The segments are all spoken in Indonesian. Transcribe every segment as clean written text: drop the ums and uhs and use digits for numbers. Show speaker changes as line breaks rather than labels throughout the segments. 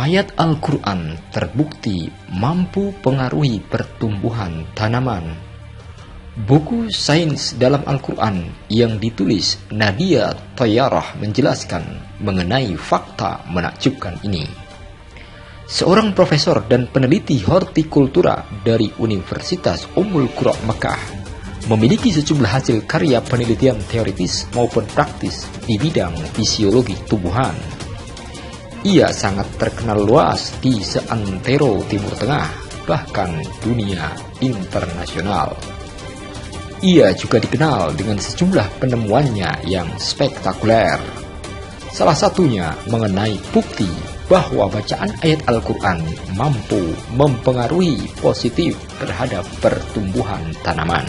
Ayat Al-Quran terbukti mampu pengaruhi pertumbuhan tanaman. Buku sains dalam Al-Quran yang ditulis Nadia Tayyarah menjelaskan mengenai fakta menakjubkan ini. Seorang profesor dan peneliti hortikultura dari Universitas Ummul Qura Mekah memiliki sejumlah hasil karya penelitian teoritis maupun praktis di bidang fisiologi tumbuhan. Ia sangat terkenal luas di seantero Timur Tengah, bahkan dunia internasional. Ia juga dikenal dengan sejumlah penemuannya yang spektakuler. Salah satunya mengenai bukti bahwa bacaan ayat Al-Quran mampu mempengaruhi positif terhadap pertumbuhan tanaman.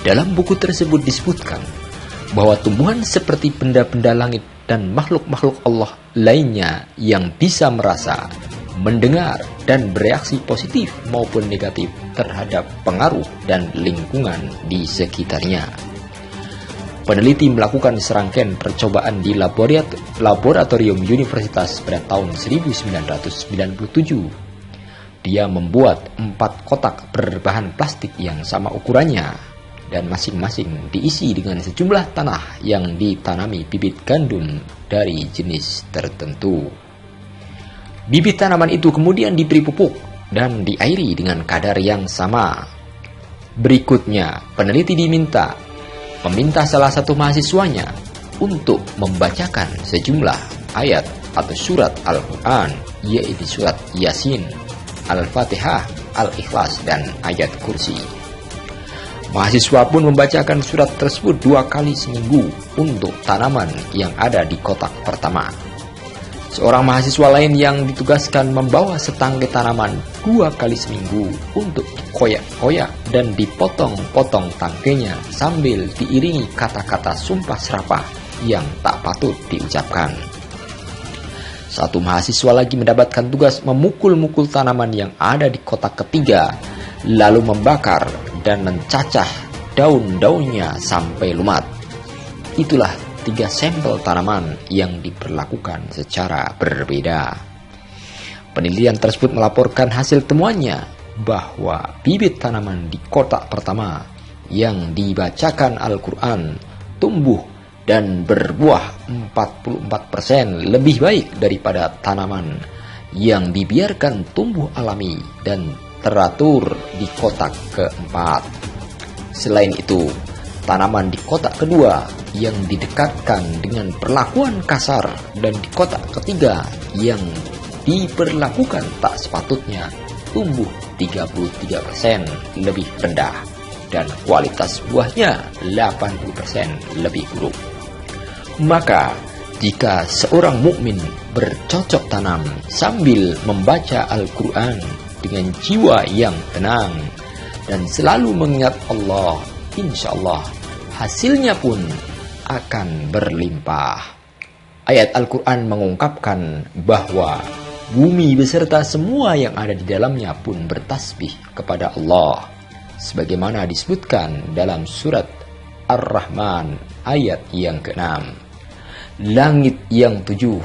Dalam buku tersebut disebutkan bahwa tumbuhan seperti benda-benda langit dan makhluk-makhluk Allah lainnya yang bisa merasa, mendengar, dan bereaksi positif maupun negatif terhadap pengaruh dan lingkungan di sekitarnya. Peneliti melakukan serangkaian percobaan di laboratorium universitas pada tahun 1997. Dia membuat 4 kotak berbahan plastik yang sama ukurannya, dan masing-masing diisi dengan sejumlah tanah yang ditanami bibit gandum dari jenis tertentu. Bibit tanaman itu kemudian diberi pupuk dan diairi dengan kadar yang sama. Berikutnya, peneliti meminta salah satu mahasiswanya untuk membacakan sejumlah ayat atau surat Al-Quran, yaitu surat Yasin, Al-Fatihah, Al-Ikhlas, dan ayat Kursi. Mahasiswa pun membacakan surat tersebut 2 kali seminggu untuk tanaman yang ada di kotak pertama. Seorang mahasiswa lain yang ditugaskan membawa setangkai tanaman 2 kali seminggu untuk dikoyak-koyak dan dipotong-potong tangkainya sambil diiringi kata-kata sumpah serapah yang tak patut diucapkan. Satu mahasiswa lagi mendapatkan tugas memukul-mukul tanaman yang ada di kotak ketiga, lalu membakar dan mencacah daun-daunnya sampai lumat. Itulah 3 sampel tanaman yang diperlakukan secara berbeda. Penelitian tersebut melaporkan hasil temuannya bahwa bibit tanaman di kotak pertama yang dibacakan Al-Quran tumbuh dan berbuah 44% lebih baik daripada tanaman yang dibiarkan tumbuh alami dan teratur di kotak keempat. Selain itu, tanaman di kotak kedua yang didekatkan dengan perlakuan kasar dan di kotak ketiga yang diperlakukan tak sepatutnya tumbuh 33% lebih rendah dan kualitas buahnya 80% lebih buruk. Maka, jika seorang mukmin bercocok tanam sambil membaca Al-Quran dengan jiwa yang tenang dan selalu mengingat Allah, insya Allah hasilnya pun akan berlimpah. Ayat Al-Quran mengungkapkan bahwa bumi beserta semua yang ada di dalamnya pun bertasbih kepada Allah, sebagaimana disebutkan dalam surat Ar-Rahman ayat yang ke-6. Langit yang 7,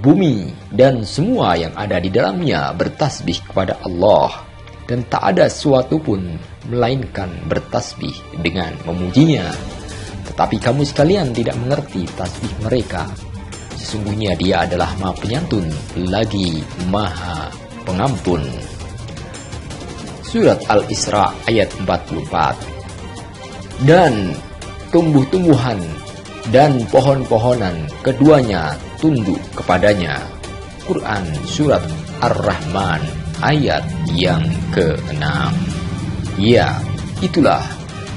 bumi dan semua yang ada di dalamnya bertasbih kepada Allah, dan tak ada sesuatu pun melainkan bertasbih dengan memujinya. Tetapi kamu sekalian tidak mengerti tasbih mereka. Sesungguhnya Dia adalah Maha Penyantun lagi Maha Pengampun. Surat Al-Isra ayat 44. Dan tumbuh-tumbuhan dan pohon-pohonan keduanya tunduk kepadanya. Quran Surat Ar-Rahman ayat yang ke-6. Ya, itulah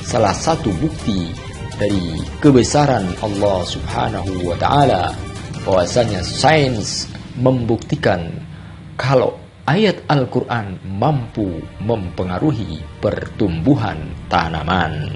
salah satu bukti dari kebesaran Allah Subhanahu wa Ta'ala, bahwasanya sains membuktikan kalau ayat Al-Quran mampu mempengaruhi pertumbuhan tanaman.